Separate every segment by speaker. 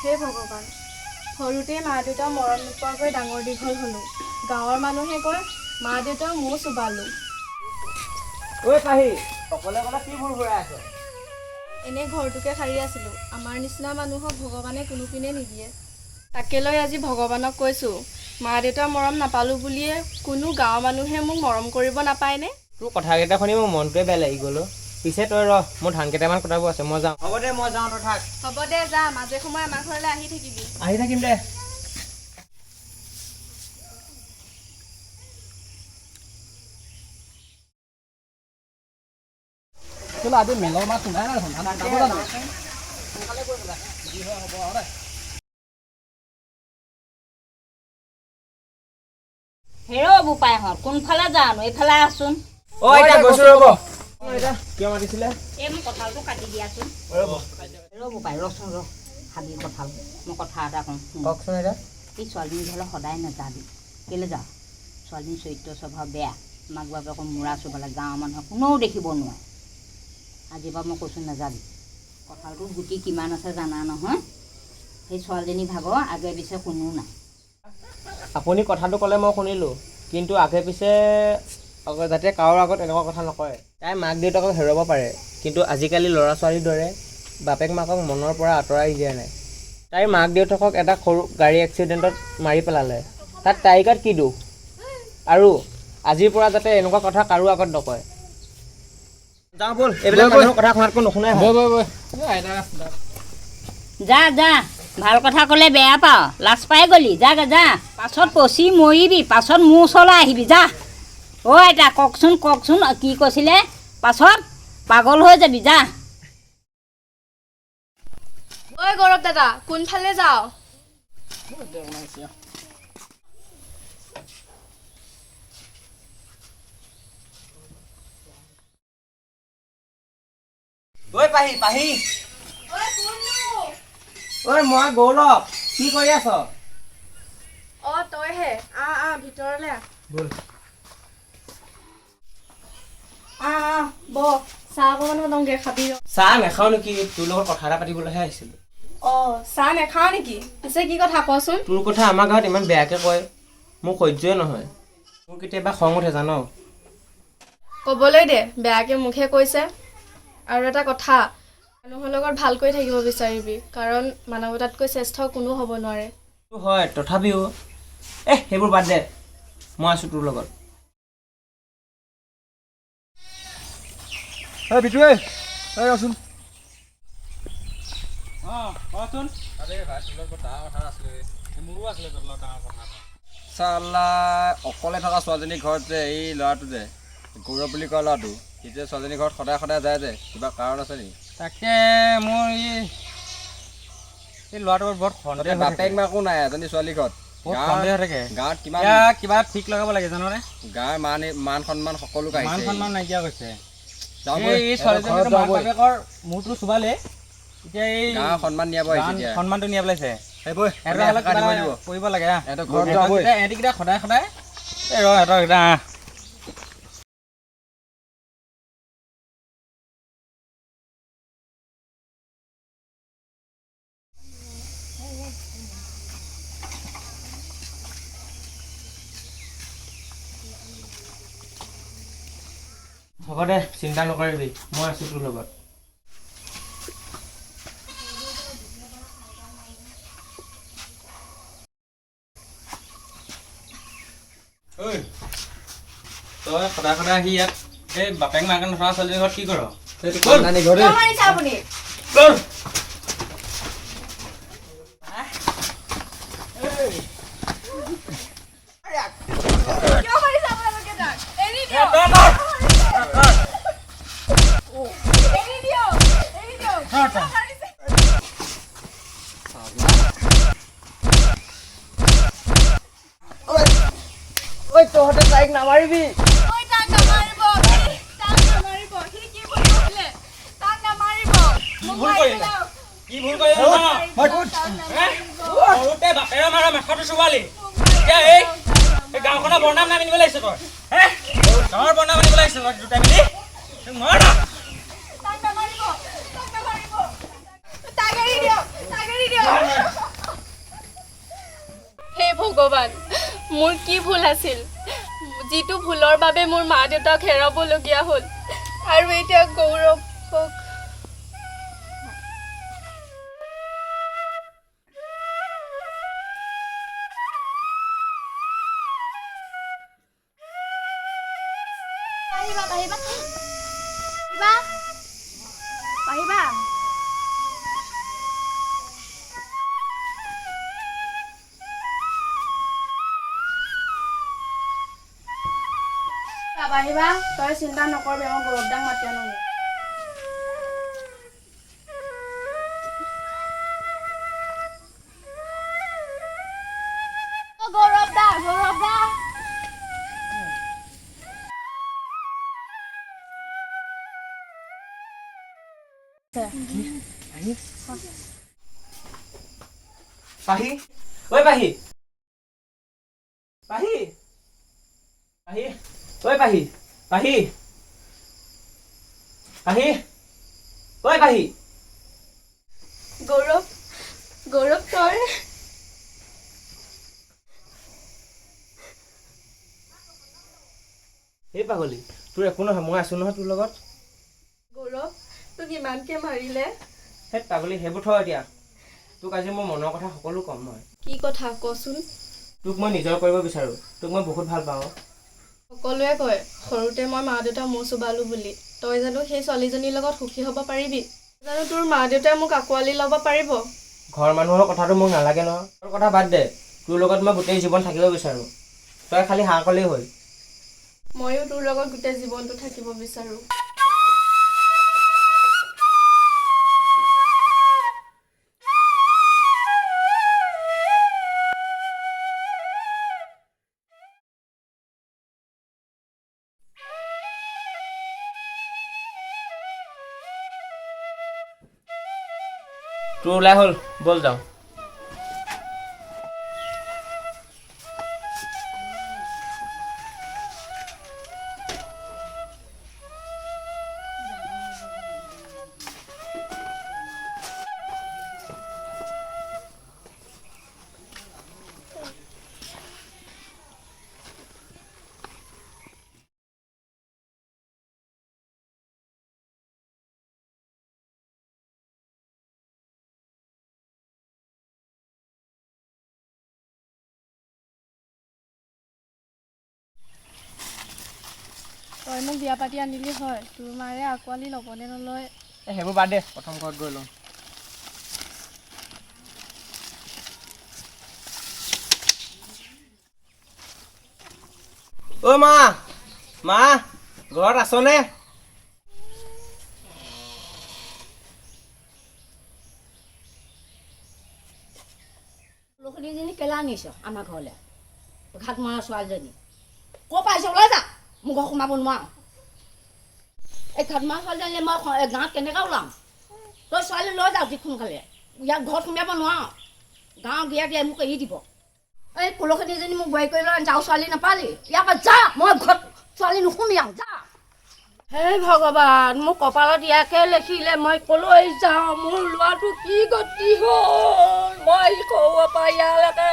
Speaker 1: হে ভগৱান, সৰুতে মা দেউতা মৰম নোপোৱাকৈ ডাঙৰ দীঘল হ'লোঁ। গাঁৱৰ মানুহে কয় মা দেউতাৰ মূৰ চুবালোঁ।
Speaker 2: ঐ পাহি, অকলে অকলে কি ভুল ভৰাই আছ?
Speaker 1: এনেই ঘৰটোকে সাৰি আছিলোঁ। আমাৰ নিচিনা মানুহক ভগৱানে কোনোপিনে নিদিয়ে। তাকে লৈ আজি ভগৱানক কৈছোঁ, মা দেউতাৰ মৰম নাপালোঁ বুলিয়ে কোনো গাঁৱৰ মানুহে মোক মৰম কৰিব নাপায়নে?
Speaker 2: তোৰ কথাকেইটা শুনি মোৰ মনটোৱে বেয়া লাগি গ'ল। পিছে তই ৰহ, মোৰ ধান কেইটামান কটাব আছে, মই যাওঁ। হ'ব দে, মই যাওঁ, তই থাক।
Speaker 1: হ'ব দে, যা। মাজে সময়ে আমাৰ ঘৰলৈ আহি থাকিবি।
Speaker 2: আহি থাকিম দে। আজি মেলৰ মাছ শুনাই নাই দেখোন।
Speaker 3: হেৰ বোপাইহঁত কোনফালে যাওঁনো? এইফালে আছোন।
Speaker 2: এতিয়া গৈছো ৰ'ব। কিয় মাতিছিলে?
Speaker 3: এই মোক কঁঠালটো কাটি দিয়াচোন। ৰ'ব বোপাই, ৰচোন ৰ হাবি কঁঠাল, মই কথা এটা কওঁ।
Speaker 2: কওকচোন এতিয়া।
Speaker 3: এই ছোৱালীজনী ঘৰলৈ সদায় নাযাবি। কেলৈ যাওঁ? ছোৱালীজনীৰ চৰিত্ৰ স্বভাৱ বেয়া। মাক বাপেকৰ মূৰা চুবালে গাঁৱৰ মানুহক কোনেও দেখিব নোৱাৰে। আজিৰ পৰা মই কৈছোঁ নাযাবি। কঁঠালটোত গুটি কিমান আছে জানা নহয়? সেই ছোৱালীজনী ভাগৰ আগে পিছে কোনো নাই।
Speaker 2: আপুনি কথাটো ক'লে মই শুনিলোঁ, কিন্তু আগে পিছে যাতে কাৰো আগত এনেকুৱা কথা নকয়। তাই মাক দেউতাকক হেৰুৱাব পাৰে, কিন্তু আজিকালি ল'ৰা ছোৱালীৰ দৰে বাপেক মাকক মনৰ পৰা আঁতৰাই দিয়া নাই। তাইৰ মাক দেউতাকক এটা সৰু গাড়ী এক্সিডেণ্টত মাৰি পেলালে, তাত তাইৰ গাত কি দুখ? আৰু আজিৰ পৰা যাতে এনেকুৱা কথা কাৰো আগত নকয়। যাওঁ ব'ল, এইবিলাক মানুহৰ কথা শুনাতকৈ নুশুনাই ভাল।
Speaker 3: যা যা, ভাল কথা ক'লে বেয়া পাওঁ, লাজ পাই গ'লি। যা যা, পাছত পচি মৰিবি, পাছত মোৰ ওচৰলৈ আহিবি। যা অ' আইতা, কওকচোন কি কৈছিলে? পাছত পাগল হৈ যাবি। যা।
Speaker 1: ঐ গৌৰৱ দাদা, কোনফালে যাওঁ?
Speaker 2: ঐ পাহি, পাহি। ঐ মই গৌৰৱ, কি কৰি আছ?
Speaker 1: অঁ তইহে, আহ ভিতৰলৈ আহ।
Speaker 2: ব'ল।
Speaker 1: বহ, চাহ অকণমান বনাওঁগৈ, খাবি ৰ।
Speaker 2: চাহ নাখাওঁ নেকি? তোৰ লগত কথা এটা পাতিবলৈহে আহিছিলোঁ।
Speaker 1: অঁ চাহ নাখাওঁ নেকি? পিছে কি কথা কচোন।
Speaker 2: তোৰ কথা আমাৰ গাঁৱত ইমান বেয়াকৈ কয়, মোৰ সহ্যই নহয়। মোৰ কেতিয়াবা খং উঠে জান।
Speaker 1: ক'বলৈ দে, বেয়াকৈ মুখে কৈছে। আৰু এটা কথা, মানুহৰ লগত ভালকৈ থাকিব বিচাৰিবি, কাৰণ মানৱতাতকৈ শ্ৰেষ্ঠ কোনো হ'ব নোৱাৰে।
Speaker 2: হয়, তথাপিও সেইবোৰ বাদ দে, মই আছোঁ তোৰ লগত।
Speaker 4: বিটুৱে ৰচোন।
Speaker 5: চালা অকলে থকা ছোৱালীজনীৰ ঘৰত যে এই ল'ৰাটো যে গৌৰৱ বুলি কোৱা ল'ৰাটো, সি যে ছোৱালীজনীৰ ঘৰত সদায় সদায় যায় যে, কিবা কাৰণ আছে নেকি?
Speaker 4: তাকে মোৰ এই ল'ৰাটোৰ বহুত সন্দেহ হৈ
Speaker 5: বাপেক
Speaker 4: থাকে।
Speaker 5: মাকো নাই এজনী ছোৱালীৰ ঘৰত।
Speaker 4: বহুত সন্দেহ হৈ থাকে।
Speaker 5: গাঁৱত কিমান
Speaker 4: কিবা ঠিক লগাব লাগে জাননে?
Speaker 5: গাঁৱৰ মান সন্মান সকলো
Speaker 4: মান
Speaker 5: কাঢ়িছে।
Speaker 4: সন্মান নাইকিয়া হৈছে।
Speaker 5: যাওঁ বৈ,
Speaker 4: এই ছোৱালীজনীৰ মাক বাপেকৰ মূৰটো চুবালে, এতিয়া এই
Speaker 5: গাঁৱৰ সন্মান নিয়াব আহিছে এতিয়া।
Speaker 4: সন্মানটো নিয়া পেলাইছে।
Speaker 5: দিব
Speaker 4: কৰিব লাগে।
Speaker 5: সিহঁতৰ ঘৰত যাওঁ বৈ।
Speaker 4: এহেঁতিকেইটা সদায় সদায় এই সিহঁতকেইটা
Speaker 2: হ'ব দে, চিন্তা নকৰিবি, মই আছোঁ তোৰ লগত।
Speaker 4: ঐ তই সদায় সদায় আহি ইয়াত এই বাপেক মাকে নথকা ছোৱালীজনীৰ ঘৰত কি কৰ?
Speaker 1: আপুনি কিয় মাৰিছে আপোনালোকে তাক? এৰি দিয়ক। এৰি দিয়ক। কিয় মাৰিছে?
Speaker 2: ঐ তহঁতে তাইক নামাৰিবি।
Speaker 1: ঐ তাক নামাৰিব। তাক নামাৰিব। সি কি ভুল কৰিলে? তাক নামাৰিব। মোক
Speaker 4: ভুল
Speaker 1: মাৰি
Speaker 4: কৰিলে?
Speaker 1: পেলাওক।
Speaker 4: কি ভুল কৰিলে জান?
Speaker 1: তাক নামাৰিব।
Speaker 4: সৰুতে বাপেৰে মাৰা মেখটো চুবালি, এতিয়া এই গাঁওখনৰ বৰনাম নাম আনিবলৈ আহিছ তই? গাঁৱৰ বৰনাম আনিবলৈ আহিছ তই দুটাই মিলি? মৰ না।
Speaker 1: তাক নামাৰিব। তাক এৰি দিয়ক। ভগৱান, মোৰ কি ভুল আছিল, যিটো ভুলৰ বাবে মোৰ মা দেউতাক হেৰাবলগীয়া হ'ল। আৰু এতিয়া গৌৰৱক আহিবা। তই চিন্তা নকৰবি, মই গৌৰৱদাক মাতি আনোগৈ। গৌৰৱদা
Speaker 2: পাহি, ঐ পাহি, পাহি, পাহি, ঐ পাহি, পাহি, পাহি, ঐ পাহি।
Speaker 1: গৌৰৱ, গৌৰৱ তই
Speaker 2: এই পাগলী, তোৰ একো নহয়, মই আছো নহয় তোৰ লগত।
Speaker 1: গৌৰৱ, তোক ইমানকে মাৰিলে?
Speaker 2: সেই পাগলী, সেইবোৰ থ এতিয়া। তোক আজি মোৰ মনৰ কথা সকলো ক'ম মই।
Speaker 1: কি কথা কচোন?
Speaker 2: তোক মই নিজৰ কৰিব বিচাৰোঁ, তোক মই বহুত ভাল পাওঁ।
Speaker 1: সকলোৱে কয় সৰুতে মই মা দেউতা মূৰ চুবালো বুলি। তই জানো সেই ছোৱালীজনীৰ লগত সুখী হ'ব পাৰিবি? জানো তোৰ মা দেউতাই মোক আঁকোৱালি ল'ব পাৰিব?
Speaker 2: ঘৰৰ মানুহৰ কথাটো মোক নালাগে নহয়, তোৰ কথা বাদ দে। তোৰ লগত মই গোটেই জীৱন থাকিব বিচাৰোঁ, তই খালি হাঁ ক'লেই হ'ল।
Speaker 1: ময়ো তোৰ লগত গোটেই জীৱনটো থাকিব বিচাৰোঁ।
Speaker 2: তোৰ ওলাই হ'ল, ব'ল যাওঁ।
Speaker 1: তই মোক বিয়া পাতি আনিলি হয়, তোৰ মাৰে আঁকোৱালি ল'বনে নলয়?
Speaker 2: সেইবোৰ বাদ দে, প্ৰথম ঘৰত গৈ লওঁ। অ' মা, মা ঘৰত আছনে?
Speaker 3: লখীজনী কেলা আনিছ আমাৰ ঘৰলৈ? ঘাট মৰা ছোৱালীজনী ক'ৰ পৰা আহিছে? ওলাই যা, মোৰ ঘৰ সোমাব নোৱাৰো। এই ঘাট মৰা ছোৱালীজনী মই গাঁৱত কেনেকৈ ওলাম? তই ছোৱালী লৈ যাওঁ যি সোনকালে, ইয়াত ঘৰত সোমাব নোৱাৰো। গাঁৱৰ গিয়া গিয়াই মোক এৰি দিব। এই কুলখনীজনী মোক বোৱাৰী কৰি লৈ যাওঁ, ছোৱালী নাপালি, ইয়াৰ পৰা যা, মই ঘৰত ছোৱালী নুসুমিয়াওঁ, যা। হে ভগৱান, মোৰ কপালত ইয়াকে লিখিলে, মই কলৈ যাওঁ? মোৰ ল'ৰাটো কি গতি হ'ল? মই সৰুৰ পৰা ইয়ালৈকে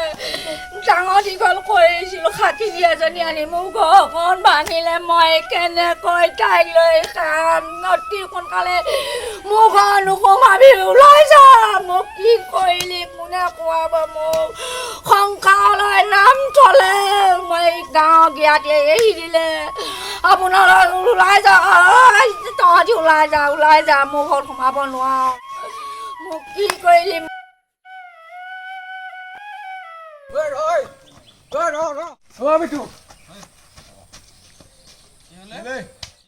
Speaker 3: ডাঙৰ দীঘল কৰিছিলোঁ, খাটিনী এজনী আনি মোৰ ঘৰখন ভাঙিলে, মই কেনেকৈ তাইক লৈ খাম? অতি সোনকালে মোৰ ঘৰ নোসোমাবি, ওলাই যা। মোক কি কৰিলি, কোনে খুৱাব মোক? সংসাৰলৈ নাম চলে, মই গাঁৱৰ গিয়াতে এৰি দিলে। আপোনালোক ওলাই যা, তহঁতি ওলাই যা, মোৰ ঘৰত সোমাব নোৱাৰো। মোক কি কৰিলি?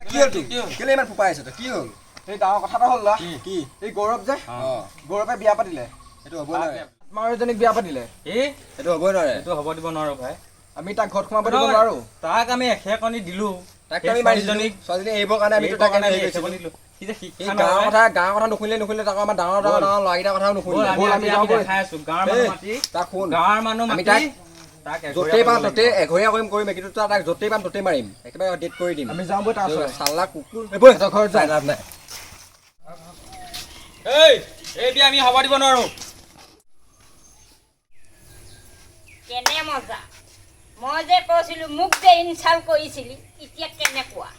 Speaker 5: কি হ'ল তোৰ? কেলে ইমান ফোপাই আছ তই? কি হ'ল?
Speaker 6: এই গাঁৱৰ কথা এটা হ'ল ল'ৰা।
Speaker 5: কি?
Speaker 6: এই গৌৰৱ যে, গৌৰৱে বিয়া পাতিলে,
Speaker 5: সেইটো হ'বই নোৱাৰে।
Speaker 6: আমাৰ এজনীক বিয়া পাতিলে।
Speaker 5: সেইটো হ'বই নোৱাৰে।
Speaker 4: এইটো হ'ব দিব নোৱাৰো ভাই।
Speaker 6: আমি তাক ঘৰত সোমাব দিব নোৱাৰো।
Speaker 4: তাক আমি এশেকনি দিলো,
Speaker 5: তাক আমি মাৰিছিলোঁ, ছোৱালীজনী এৰিবৰ কাৰণে আমি তাক হেৰি কৰিছিলোঁ।
Speaker 4: সি যে
Speaker 5: এই
Speaker 4: শিক্ষা
Speaker 5: গাঁৱৰ কথা নুশুনিলে তাক আমাৰ ডাঙৰ ল'ৰাকেইটাৰ কথাও নুশুনিলে।
Speaker 4: আমি দেখাই আছো গাঁৱৰ মানুহ মাতি,
Speaker 5: তাক শুন,
Speaker 4: গাঁৱৰ মানুহ
Speaker 5: আমি
Speaker 4: মাতি
Speaker 5: তাক য'তেই পাম ত'তেই এঘৰীয়া কৰিম, কিন্তু তাক য'তেই পাম ত'তেই মাৰিম, একেবাৰে ডেট কৰি দিম।
Speaker 6: আমি যাওঁ বৈ তাৰ ওচৰলৈ।
Speaker 5: চাল্লা কুকুৰ ঘৰত যায় লাভ নাই।
Speaker 4: এই বিয়া আমি হ'ব দিব নোৱাৰো।
Speaker 3: কেনে মজা মই যে কৈছিলোঁ মোক যে ইনচাল্ট কৰিছিলি এতিয়া কেনেকুৱা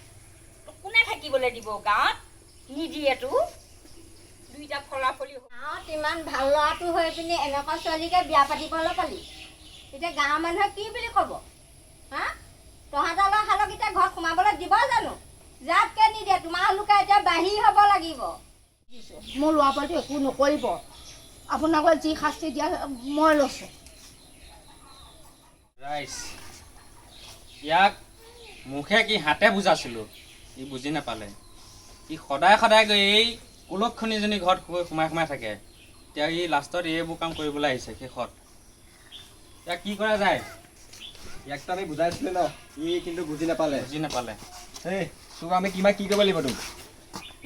Speaker 3: কোনে থাকিবলৈ দিব গাঁৱত নিদিয়েতো দুইটা ফলাফলি
Speaker 7: গাঁৱত ইমান ভাল ল'ৰাটো হৈ পিনি এনেকুৱা ছোৱালীকে বিয়া পাতিবলৈ পালি এতিয়া গাঁৱৰ মানুহে কি বুলি ক'ব হা তহঁতৰ ল'ৰা শালক এতিয়া ঘৰত সোমাবলৈ দিব জানো যাতকৈ নিদিয়ে তোমালোকে এতিয়া বাহিৰ হ'ব লাগিব
Speaker 8: মোৰ ল'ৰা ছোৱালীটো একো নকৰিব আপোনালোকে যি শাস্তি দিয়া মই লৈছোঁ
Speaker 4: ৰাইজ ইয়াক মুখে কি হাতে বুজাইছিলোঁ ই বুজি নাপালে ই সদায় সদায় গৈ এই কুলক্ষণীজনী ঘৰত গৈ সোমাই সোমাই থাকে এতিয়া ই লাষ্টত এইবোৰ কাম কৰিবলৈ আহিছে শেষত ইয়াক কি কৰা যায়
Speaker 6: ইয়াকতো আমি বুজাইছিলোঁ ন ই কিন্তু বুজি নাপালে
Speaker 4: বুজি নাপালে
Speaker 6: এই তোক আমি কিমান কি কৰিব লাগিব তোক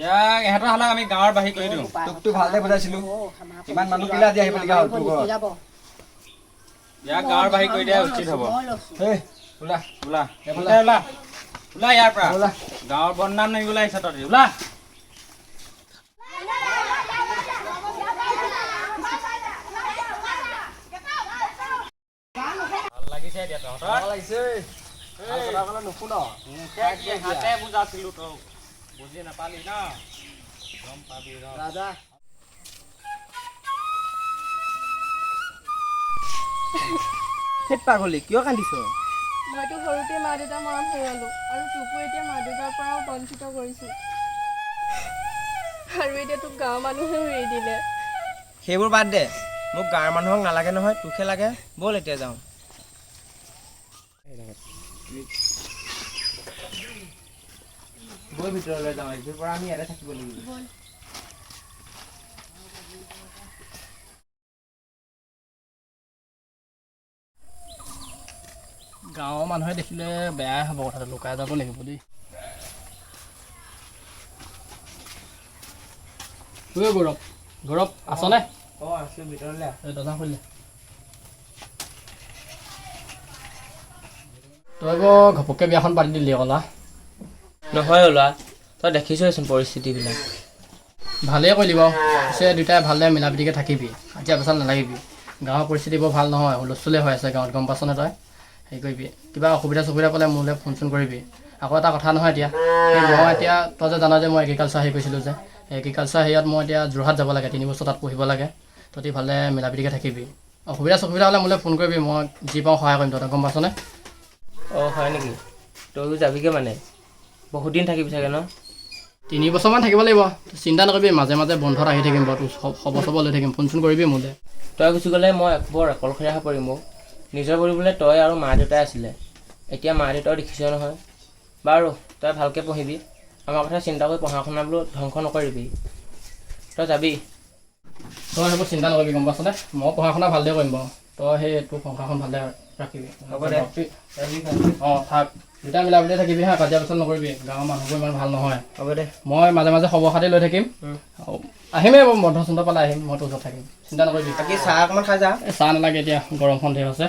Speaker 4: ইয়াক ইহঁতৰ হালক আমি গাঁৱৰ বাহিৰ কৰি দিওঁ
Speaker 6: তোকতো ভালদৰে বুজাইছিলোঁ ইমান মানুহ কেলে আজি আহিবলগীয়া হ'ল তোৰ ঘৰত
Speaker 4: ইয়াক গাঁৱৰ বাহিৰ কৰি দিয়া উচিত হ'ব
Speaker 6: এই ওলা
Speaker 4: ওলা ওলা ওলা ওলা ইয়াৰ পৰা
Speaker 6: ওলা
Speaker 4: গাঁৱৰ বদনাম নামিবলৈ আহিছে তহঁতি ওলা ভাল লাগিছে এতিয়া তহঁতৰ
Speaker 6: লাগিছে ভাল কথা ক'লে নুশুন
Speaker 4: হাতে বুজাইছিলোঁ তই বুজি নাপালি ন গম পাবি ৰ
Speaker 6: ৰাজা পাগলী কিয় কান্দিছ
Speaker 1: মইতো সৰুতে মা দেউতাৰ মৰম হেৰুৱালোঁ আৰু তোকো এতিয়া মা দেউতাৰ পৰাও বঞ্চিত কৰিছোঁ আৰু এতিয়া তোক গাঁৱৰ মানুহেও এৰি দিলে
Speaker 2: সেইবোৰ বাদ দে মোক গাঁৱৰ মানুহক নালাগে নহয় তোকহে লাগে ব'ল এতিয়া যাওঁ ব'ল ভিতৰলৈ যাওঁ এইটোৰ পৰা আমি ইয়াতে থাকিব লাগিব
Speaker 9: গাঁৱৰ মানুহে দেখিলে বেয়াই হ'ব কথাটো লুকাই যাব লাগিব দেই গৌৰৱ গৌৰৱ আছনে
Speaker 2: অঁ আছোঁ ভিতৰলৈ
Speaker 9: এই দৰ্জা খুলিলে তই আকৌ ঘপককৈ বিয়াখন পাতি দিলি ক'লা
Speaker 2: নহয় ওলোৱা তই দেখিছোৱেচোন পৰিস্থিতিবিলাক
Speaker 9: ভালেই কৰিলি বাৰু পিছে দুয়োটাই ভালদৰে মিলা প্ৰীতিকৈ থাকিবি কাজিয়া পেচাল নালাগিবি গাঁৱৰ পৰিস্থিতি বৰ ভাল নহয় হুলস্থুলেই হৈ আছে গাঁৱত গম পাছনে তই হেৰি কৰিবি কিবা অসুবিধা চসুবিধা পালে মোলৈ ফোন চোন কৰিবি আকৌ এটা কথা নহয় এতিয়া এই মই এতিয়া তই যে জান যে মই এগ্ৰিকালচাৰ হেৰি কৰিছিলোঁ যে এগ্ৰিকালচাৰ হেৰিয়াত মই এতিয়া যোৰহাট যাব লাগে 3 বছৰ তাত পঢ়িব লাগে তহঁতি ভালে মিলা প্ৰীতিকৈ থাকিবি অসুবিধা চসুবিধা হ'লে মোলৈ ফোন কৰিবি মই যি পাওঁ সহায় কৰিম তহঁতক গম পাছনে
Speaker 2: অঁ হয় নেকি তইও যাবিগৈ মানে বহুত দিন থাকিবি চাগে ন
Speaker 9: 3 বছৰমান থাকিব লাগিব চিন্তা নকৰিবি মাজে মাজে বন্ধত আহি থাকিম বাৰু তোৰ খবৰ চবৰ লৈ থাকিম ফোন চোন কৰিবি মোলৈ
Speaker 2: তই গুচি গ'লে মই বৰ অকলশৰীয়া হৈ পৰিম মোক নিজৰ বুলিবলৈ তই আৰু মা দেউতাই আছিলে এতিয়া মা দেউতাও দেখিছ নহয় বাৰু তই ভালকৈ পঢ়িবি আমাৰ কথা চিন্তা কৰি পঢ়া শুনা বোলো ধ্বংস নকৰিবি তই যাবি
Speaker 9: তই সেইবোৰ চিন্তা নকৰিবি গম পাছনে মই পঢ়া শুনা ভালদৰে কৰিম বাৰু তই সেই তোৰ সংসাৰখন ভালদৰে ৰাখিবি
Speaker 2: হ'ব দে
Speaker 9: অঁ থাক দুটা মিলা প্ৰীতি থাকিবি হা কাজিয়া পেচাল নকৰিবি গাঁৱৰ মানুহবোৰ ইমান ভাল নহয়
Speaker 2: হ'ব দে
Speaker 9: মই মাজে মাজে খবৰ খাতি লৈ থাকিম আহিমেই বন্ধ চন্ধ পালে আহিম মই তোৰ ওচৰত থাকিম চিন্তা নকৰিবি
Speaker 2: বাকী চাহ অকণমান খাই যা
Speaker 9: এই চাহ নালাগে এতিয়া গৰমখন ধেৰ আছে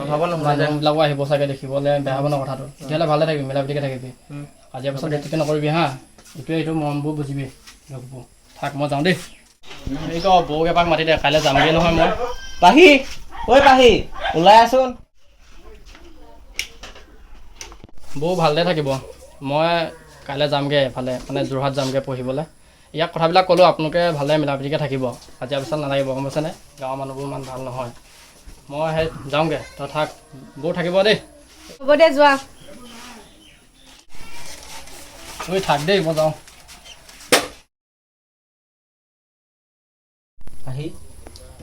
Speaker 2: হ'ব নহয়
Speaker 9: মানুহবিলাকো আহিব চাগে দেখিবলৈ বেয়া হ'ব ন কথাটো তেতিয়াহ'লে ভালে থাকিবি মিলা প্ৰীতিকৈ থাকিবি কাজিয়া পেচাল বেছিকৈ নকৰিবি হা এইটোৱে এইটো মনবোৰ বুজিবি লগবোৰ থাক মই যাওঁ দেই এই ক বৌক এপাক মাতি দে কাইলৈ যামগৈ নহয় মই
Speaker 2: পাহি ঐ পাহি ওলাই আছোন
Speaker 9: বৌ ভালদৰে থাকিব মই কাইলৈ যামগৈ এফালে মানে যোৰহাট যামগৈ পঢ়িবলৈ ইয়াক কথাবিলাক ক'লোঁ আপোনালোকে ভালে মিলা প্ৰীতিকৈ থাকিব কাজিয়া পেচাল নালাগিব গম পাইছেনে গাঁৱৰ মানুহবোৰ ইমান ভাল নহয় মই সেই যাওঁগৈ তই থাক বৌ থাকিব দেই
Speaker 1: হ'ব দে যোৱা
Speaker 9: তুই থাক দেই মই যাওঁ
Speaker 2: পাহি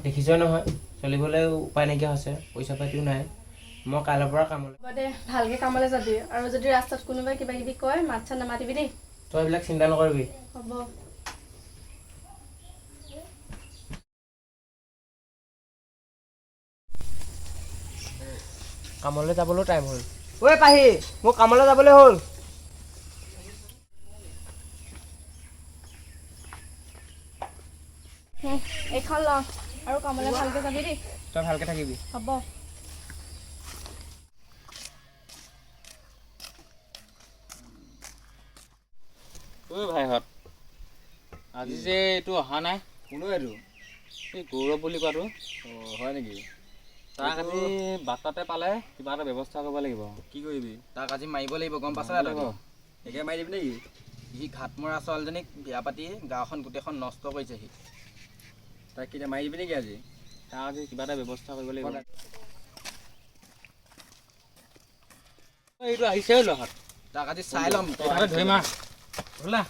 Speaker 2: দেখিছ নহয় চলিবলৈ উপায় নাইকিয়া হৈছে পইচা পাতিও নাই মই কাইলৈৰ পৰা কামলৈ
Speaker 1: হ'ব দে ভালকৈ কামলৈ যাবি আৰু যদি ৰাস্তাত কোনোবাই কিবা কিবি কয় মাত চাত নামাতিবি দেই
Speaker 2: তই এইবিলাক চিন্তা নকৰিবি
Speaker 1: হ'ব
Speaker 2: কামলৈ যাবলৈও টাইম হ'ল ঐ পাহি মোক কামলৈ যাবলৈ হ'ল
Speaker 1: এইখন ল আৰু কামলৈ ভালকৈ যাবি দেই
Speaker 2: তই ভালকৈ থাকিবি
Speaker 1: হ'ব
Speaker 4: ঐ ভাইহঁত আজি যে এইটো অহা নাই
Speaker 6: কোনো এইটো
Speaker 4: এই গৌৰৱ বুলি কোৱাটো
Speaker 6: অঁ হয় নেকি
Speaker 4: তাক আমি বাটতে পালে কিবা এটা ব্যৱস্থা কৰিব লাগিব।
Speaker 6: কি কৰিবি? তাক আজি মাৰিব লাগিব, গম পাইছা নাই তই? একে মাৰি দিবি নেকি? সি ঘাট মৰা ছোৱালীজনীক বিয়া পাতি গাঁওখন গোটেইখন নষ্ট কৰিছে সি। তাক কেতিয়া মাৰি দিবি নেকি আজি?
Speaker 4: তাক আজি কিবা এটা ব্যৱস্থা কৰিব লাগিব। এইটো আহিছে লগত
Speaker 6: তাক আজি চাই ল'ম।
Speaker 4: ধৰি মাৰ ওলা।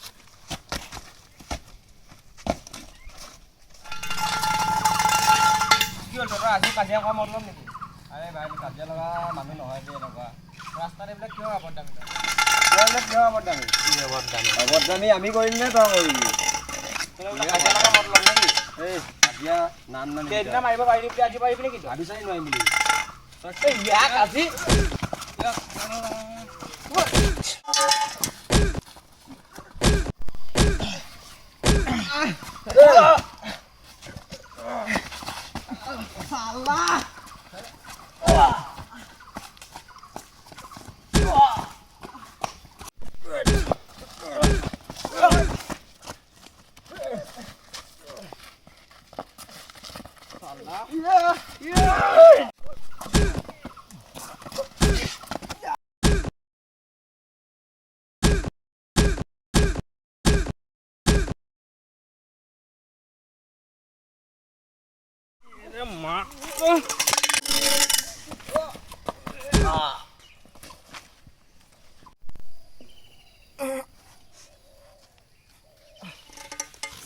Speaker 6: কি হ'ল তহঁতৰ আজি কাজিয়া কৰা মতলব নেকি? আৰে ভাই কাজিয়া লগা মানুহ নহয় যে এনেকুৱা। ৰাস্তাত এইবিলাক কিয় অবদামি? কিয় অবদামি? অবদামি আমি কৰিম নে তই কৰিবি? কাজিয়া লগা মতলব নেকি? এই কাজিয়া নাম নাম সেইদিনা মাৰিব পাৰিবি বুলি আজি পাৰিবি নেকি? ভাবি চাই নোৱাৰিম বুলি ইয়াক আজি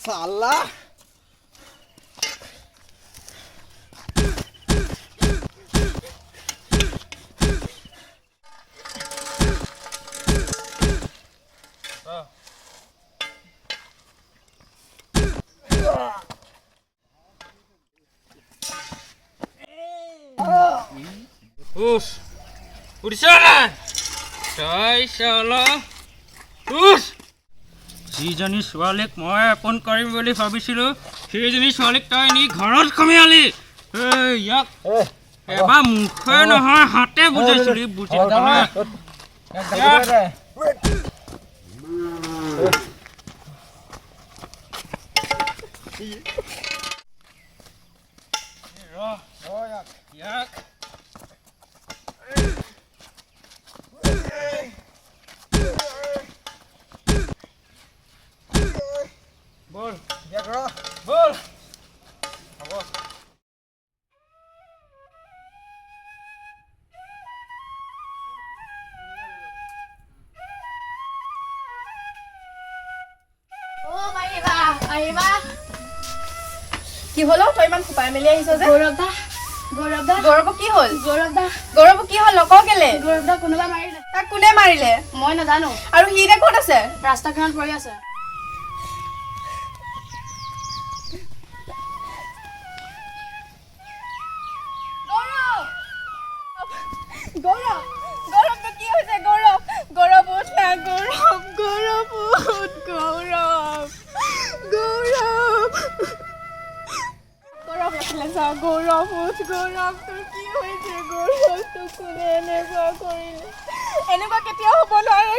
Speaker 6: সালা
Speaker 4: উঠিছ নাই তই চল যিজনী ছোৱালীক মই আপোন কৰিম বুলি ভাবিছিলোঁ সেইজনী ছোৱালীক তই নি ঘৰত কমিয়ালি। ইয়াক এবাৰ মুখে নহয় হাতে বুজাইছিলি, বুজি পালে? ইয়াক বল বল
Speaker 1: কি হ'ল তই ইমান ফুপাই মেলি আহিছ যে?
Speaker 8: গৌৰৱ দা
Speaker 1: গৌৰৱ কি হ'ল? গৌৰৱ কি হ'ল নক কেলে?
Speaker 8: গৌৰৱ দা কোনোবা মাৰিলে।
Speaker 1: তাক কোনে মাৰিলে?
Speaker 8: মই নাজানো।
Speaker 1: আৰু সি এতিয়া ক'ত আছে?
Speaker 8: ৰাস্তাখনত পৰি আছে।
Speaker 1: গৌৰৱটো কি হৈছে? গৌৰৱ উঠ না, গৌৰৱ উঠ, গৌৰৱ আছিলে চা, গৌৰৱ উঠ, তোৰ কি হৈছে? তোক কোনে এনেকুৱা কৰিলে? এনেকুৱা কেতিয়াও হ'ব নোৱাৰে।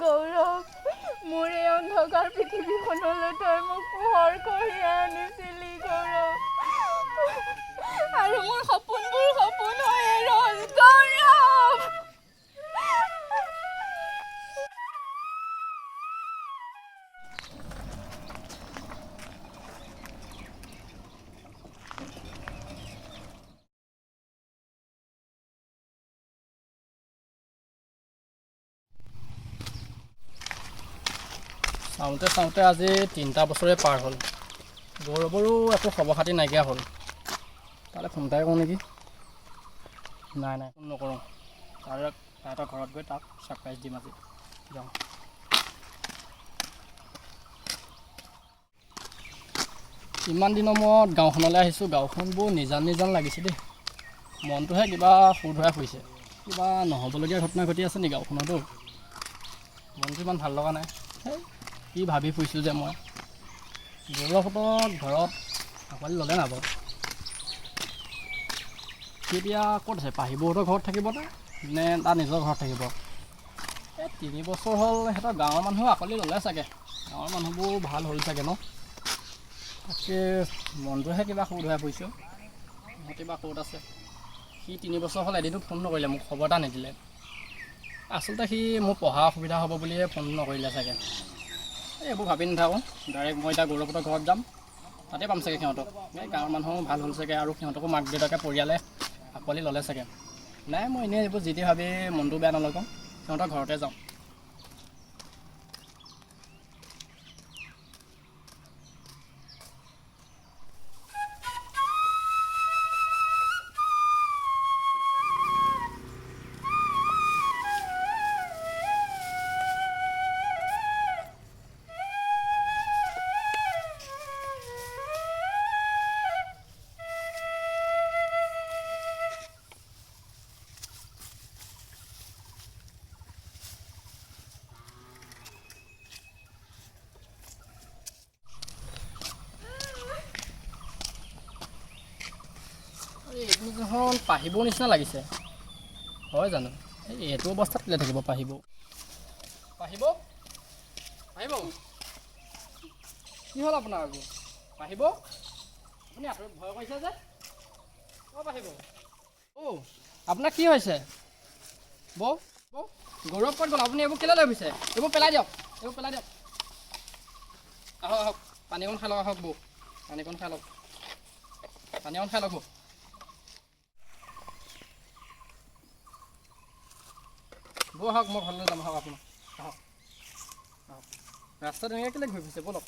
Speaker 1: গৌৰৱ মোৰ এই অন্ধকাৰ পৃথিৱীখনলৈ তই মোক পোহৰ কঢ়িয়াই আনিছিলি গৌৰৱ, আৰু মোৰ সপোনবোৰ সপোন হৈয়ে ৰ'ল গৌৰৱ।
Speaker 9: চাওঁতে আজি 3টা বছৰে পাৰ হ'ল। গৌৰৱৰো একো খবৰ খাতি নাইকিয়া হ'ল। তালৈ ফোন এটাই কৰোঁ নেকি? নাই ফোন নকৰোঁ। তাহাঁতৰ ঘৰত গৈ তাক ছাৰপ্ৰাইজ দিম আজি। যাওঁ। ইমান দিনৰ মূৰত গাঁওখনলৈ আহিছোঁ। গাঁওখন বৰ নিজান লাগিছে দেই। মনটোহে কিবা সুৰধৰাই ফুৰিছে। কিবা নহ'বলগীয়া ঘটনা ঘটি আছে নেকি গাঁওখনতো? মনটো ইমান ভাল লগা নাই। কি ভাবি ফুৰিছোঁ যে মই। গৌৰৱহঁতৰ ঘৰত আঁকোৱালি ল'লে না বাৰু? সি এতিয়া ক'ত আছে? পাহিবহঁতৰ ঘৰত থাকিব নে তাৰ নিজৰ ঘৰত থাকিব? এই 3 বছৰ হ'ল সিহঁতৰ গাঁৱৰ মানুহেও আঁকোৱালি ল'লে চাগে। গাঁৱৰ মানুহবোৰ ভাল হ'ল চাগে ন? তাকে মনটোহে কিবা সুধ হৈ পৰিছোঁ সিহঁতে বা ক'ত আছে সি 3 বছৰ হ'ল এদিনো ফোন নকৰিলে মোক খবৰ এটা নিদিলে আচলতে সি মোৰ পঢ়া অসুবিধা হ'ব বুলিয়ে ফোন নকৰিলে চাগে এইবোৰ ভাবি নাথাকোঁ ডাইৰেক্ট মই এতিয়া গৌৰৱহঁতৰ ঘৰত যাম তাতে পাম চাগে সিহঁতক এই গাঁৱৰ মানুহো ভাল হ'ল চাগে আৰু সিহঁতকো মাক দেউতাকে পৰিয়ালে আঁকোৱালি ল'লে চাগে নাই মই এনেই এইবোৰ যি টি ভাবি মনটো বেয়া নলগাওঁ সিহঁতৰ ঘৰতে যাওঁ এইখন পাহিবও নিচিনা লাগিছে হয় জানো এইটো অৱস্থাত কেলে থাকিব পাহিব পাহিব পাহিব কি হ'ল আপোনাৰ আকৌ পাহিব আপুনি আঁতৰত ভয় কৰিছে যে অঁ পাহিব অঁ আপোনাৰ কি হৈছে বৌ বৌ গৌৰৱ ক'ত গ'ল আপুনি এইবোৰ কেলৈ লৈ গৈছে এইবোৰ পেলাই দিয়ক আহক আহক পানীকণ খাই লওক আহক বৌ পানীকণ খাই লওক বৌ বৌ আহক মই ঘৰলৈ যাম আহক আপোনাক আহক আহক ৰাস্তাত এনেকৈ কেলৈ ঘূৰি ফুৰিছে ব'লক